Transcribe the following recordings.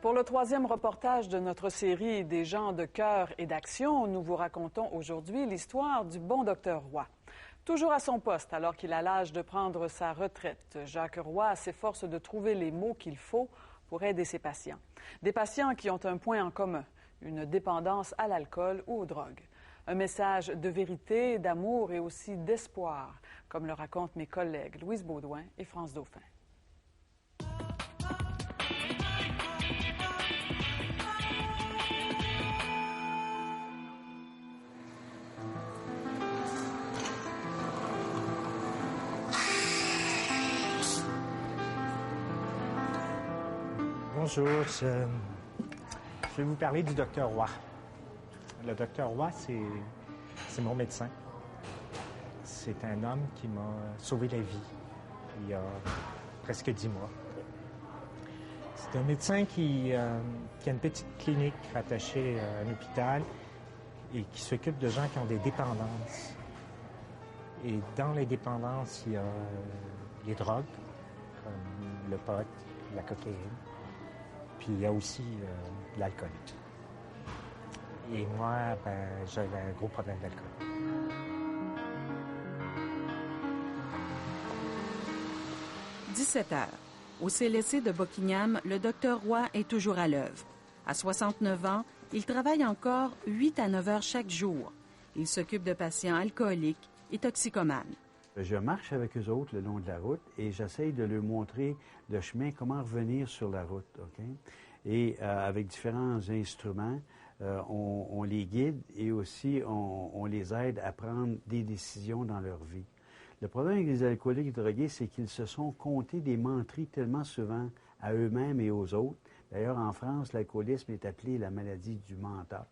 Pour le troisième reportage de notre série des gens de cœur et d'action, nous vous racontons aujourd'hui l'histoire du bon docteur Roy. Toujours à son poste, alors qu'il a l'âge de prendre sa retraite, Jacques Roy s'efforce de trouver les mots qu'il faut pour aider ses patients. Des patients qui ont un point en commun, une dépendance à l'alcool ou aux drogues. Un message de vérité, d'amour et aussi d'espoir, comme le racontent mes collègues Louise Baudouin et France Dauphin. Bonjour, je vais vous parler du docteur Roy. Le docteur Roy, c'est mon médecin. C'est un homme qui m'a sauvé la vie il y a presque 10 mois. C'est un médecin qui a une petite clinique rattachée à un hôpital et qui s'occupe de gens qui ont des dépendances. Et dans les dépendances, il y a les drogues, comme le pot, la cocaïne. Puis il y a aussi l'alcool. Et moi, j'avais un gros problème d'alcool. « 17 heures. Au CLSC de Buckingham, le docteur Roy est toujours à l'œuvre. À 69 ans, il travaille encore 8 à 9 heures chaque jour. Il s'occupe de patients alcooliques et toxicomanes. Je marche avec eux autres le long de la route et j'essaye de leur montrer le chemin, comment revenir sur la route, OK? Et avec différents instruments, on les guide et aussi on les aide à prendre des décisions dans leur vie. Le problème avec les alcooliques et drogués, c'est qu'ils se sont comptés des menteries tellement souvent à eux-mêmes et aux autres. D'ailleurs, en France, l'alcoolisme est appelé la maladie du menteur.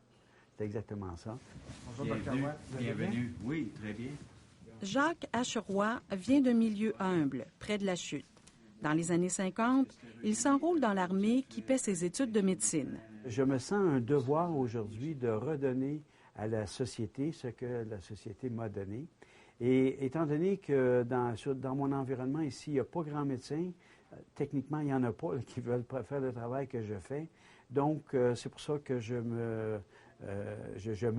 C'est exactement ça. Bonjour, docteur Roy. Bienvenue. Oui, très bien. Jacques H. Roy vient d'un milieu humble, près de la chute. Dans les années 50, il s'enrôle dans l'armée qui paie ses études de médecine. Je me sens un devoir aujourd'hui de redonner à la société ce que la société m'a donné. Et étant donné que dans mon environnement ici, il n'y a pas grand médecin, techniquement, il n'y en a pas qui veulent faire le travail que je fais. Donc, c'est pour ça que je me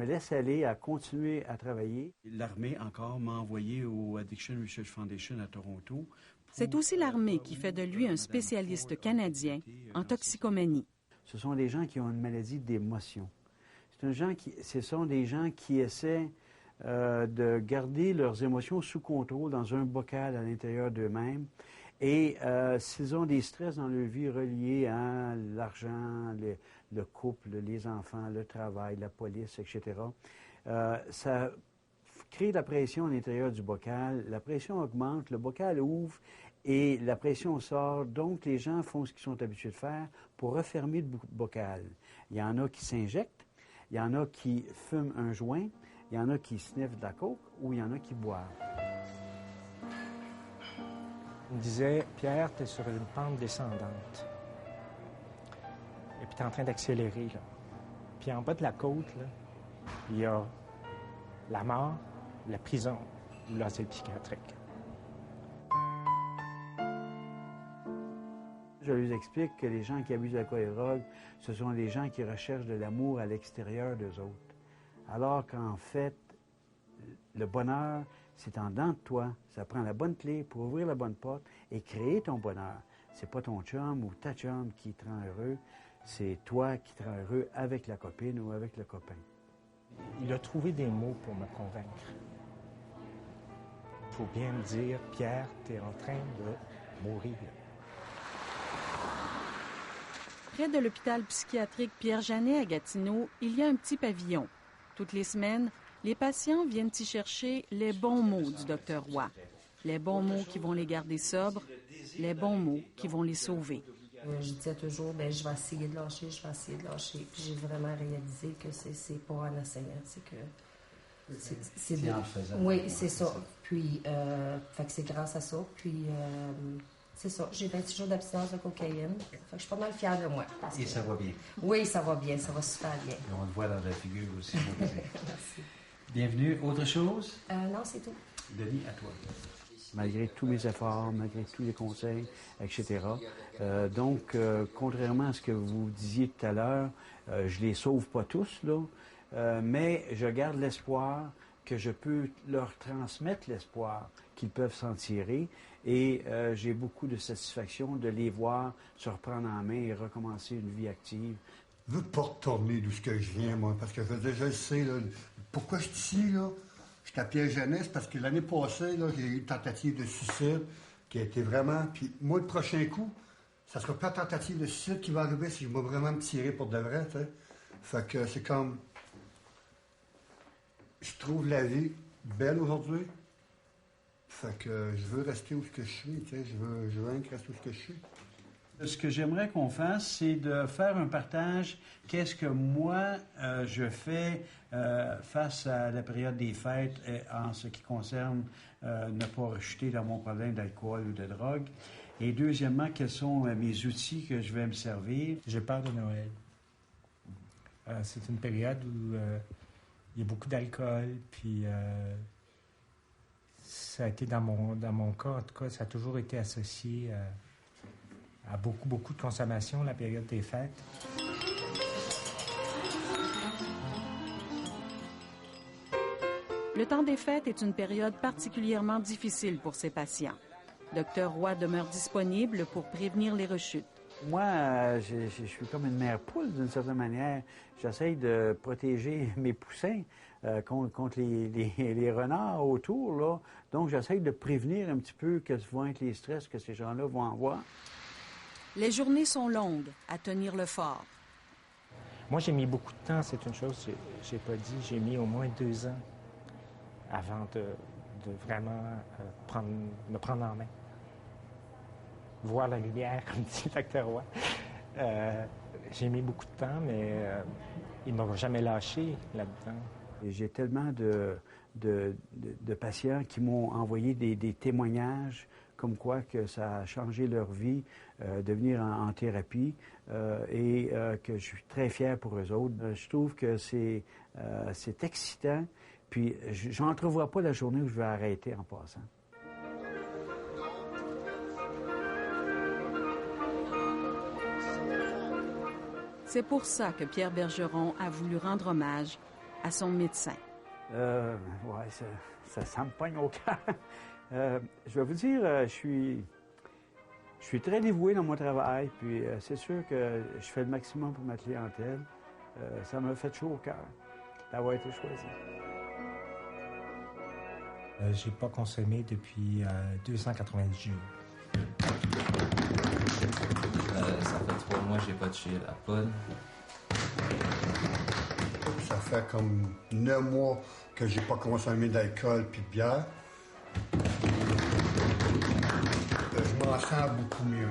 laisse aller à continuer à travailler. L'armée encore m'a envoyé au Addiction Research Foundation à Toronto. C'est aussi l'armée qui fait de lui un spécialiste canadien en toxicomanie. Ce sont des gens qui ont une maladie d'émotion. Ce sont des gens qui essaient de garder leurs émotions sous contrôle dans un bocal à l'intérieur d'eux-mêmes. Et s'ils ont des stress dans leur vie reliés à l'argent, le couple, les enfants, le travail, la police, etc., ça crée de la pression à l'intérieur du bocal. La pression augmente, le bocal ouvre et la pression sort. Donc, les gens font ce qu'ils sont habitués de faire pour refermer le bocal. Il y en a qui s'injectent, il y en a qui fument un joint, il y en a qui sniffent de la coke ou il y en a qui boivent. Il me disait, Pierre, tu es sur une pente descendante. Et puis tu es en train d'accélérer, là. Puis en bas de la côte, là, il y a la mort, la prison ou l'asile psychiatrique. Je leur explique que les gens qui abusent d'alcool et de drogue, ce sont des gens qui recherchent de l'amour à l'extérieur d'eux autres. Alors qu'en fait, le bonheur, c'est en dedans de toi. Ça prend la bonne clé pour ouvrir la bonne porte et créer ton bonheur. C'est pas ton chum ou ta chum qui te rend heureux, c'est toi qui te rends heureux avec la copine ou avec le copain. Il a trouvé des mots pour me convaincre. Pour bien me dire, Pierre, tu es en train de mourir. Près de l'hôpital psychiatrique Pierre-Janet à Gatineau, il y a un petit pavillon. Toutes les semaines, les patients viennent y chercher les bons mots du docteur Roy. Les bons mots qui vont les garder sobres, les bons mots qui vont les sauver. Je disais toujours, je vais essayer de lâcher, je vais essayer de lâcher. Puis j'ai vraiment réalisé que c'est pas en essayant, c'est que... C'est en le faisant. Oui, c'est ça. Puis, fait que c'est grâce à ça. Puis, c'est ça. J'ai 26 jours d'abstinence de cocaïne. Fait que je suis pas mal fière de moi. Et ça va bien. Oui, ça va bien. Ça va super bien. Et on le voit dans la figure aussi. Merci. Bienvenue. Autre chose? Non, c'est tout. Denis, à toi. malgré tous mes efforts, malgré tous les conseils, etc. Donc, contrairement à ce que vous disiez tout à l'heure, je les sauve pas tous, là, mais je garde l'espoir que je peux leur transmettre l'espoir qu'ils peuvent s'en tirer. Et j'ai beaucoup de satisfaction de les voir se reprendre en main et recommencer une vie active. Je veux pas retourner d'où je viens, moi, parce que je le sais, là, pourquoi je suis ici, là? Je suis à Pierre-Jeunesse parce que l'année passée, là, j'ai eu une tentative de suicide qui a été vraiment... Puis moi, le prochain coup, ça sera pas une tentative de suicide qui va arriver si je vais vraiment me tirer pour de vrai, tu sais. Fait que c'est comme... Je trouve la vie belle aujourd'hui. Fait que je veux rester où je suis, tu sais. Je veux rien que rester où je suis. Ce que j'aimerais qu'on fasse, c'est de faire un partage. Qu'est-ce que moi, je fais face à la période des fêtes en ce qui concerne ne pas rechuter dans mon problème d'alcool ou de drogue. Et deuxièmement, quels sont mes outils que je vais me servir. J'ai peur de Noël. C'est une période où il y a beaucoup d'alcool, puis ça a été dans mon cas, en tout cas, ça a toujours été associé à beaucoup de consommation, la période des fêtes. Le temps des fêtes est une période particulièrement difficile pour ces patients. Dr Roy demeure disponible pour prévenir les rechutes. Moi, je suis comme une mère poule, d'une certaine manière. J'essaye de protéger mes poussins contre les renards autour, là. Donc, j'essaye de prévenir un petit peu quels vont être les stress que ces gens-là vont avoir. Les journées sont longues à tenir le fort. Moi, j'ai mis beaucoup de temps, c'est une chose que j'ai pas dit. J'ai mis au moins 2 ans avant de vraiment me prendre en main. Voir la lumière, comme dit le docteur Roy. J'ai mis beaucoup de temps, mais il ne m'a jamais lâché là-dedans. J'ai tellement de patients qui m'ont envoyé des témoignages comme quoi que ça a changé leur vie de venir en thérapie et que je suis très fier pour eux autres. Je trouve que c'est excitant, puis je n'entrevois pas la journée où je vais arrêter en passant. C'est pour ça que Pierre Bergeron a voulu rendre hommage à son médecin. Ouais, ça me pogne au cœur. Je vais vous dire, je suis très dévoué dans mon travail, puis c'est sûr que je fais le maximum pour ma clientèle. Ça m'a fait chaud au cœur d'avoir été choisi. J'ai pas consommé depuis 290 jours. Ça fait 3 mois que j'ai pas touché la poudre. Ça fait comme 9 mois que j'ai pas consommé d'alcool puis de bière. Je m'en sens beaucoup mieux.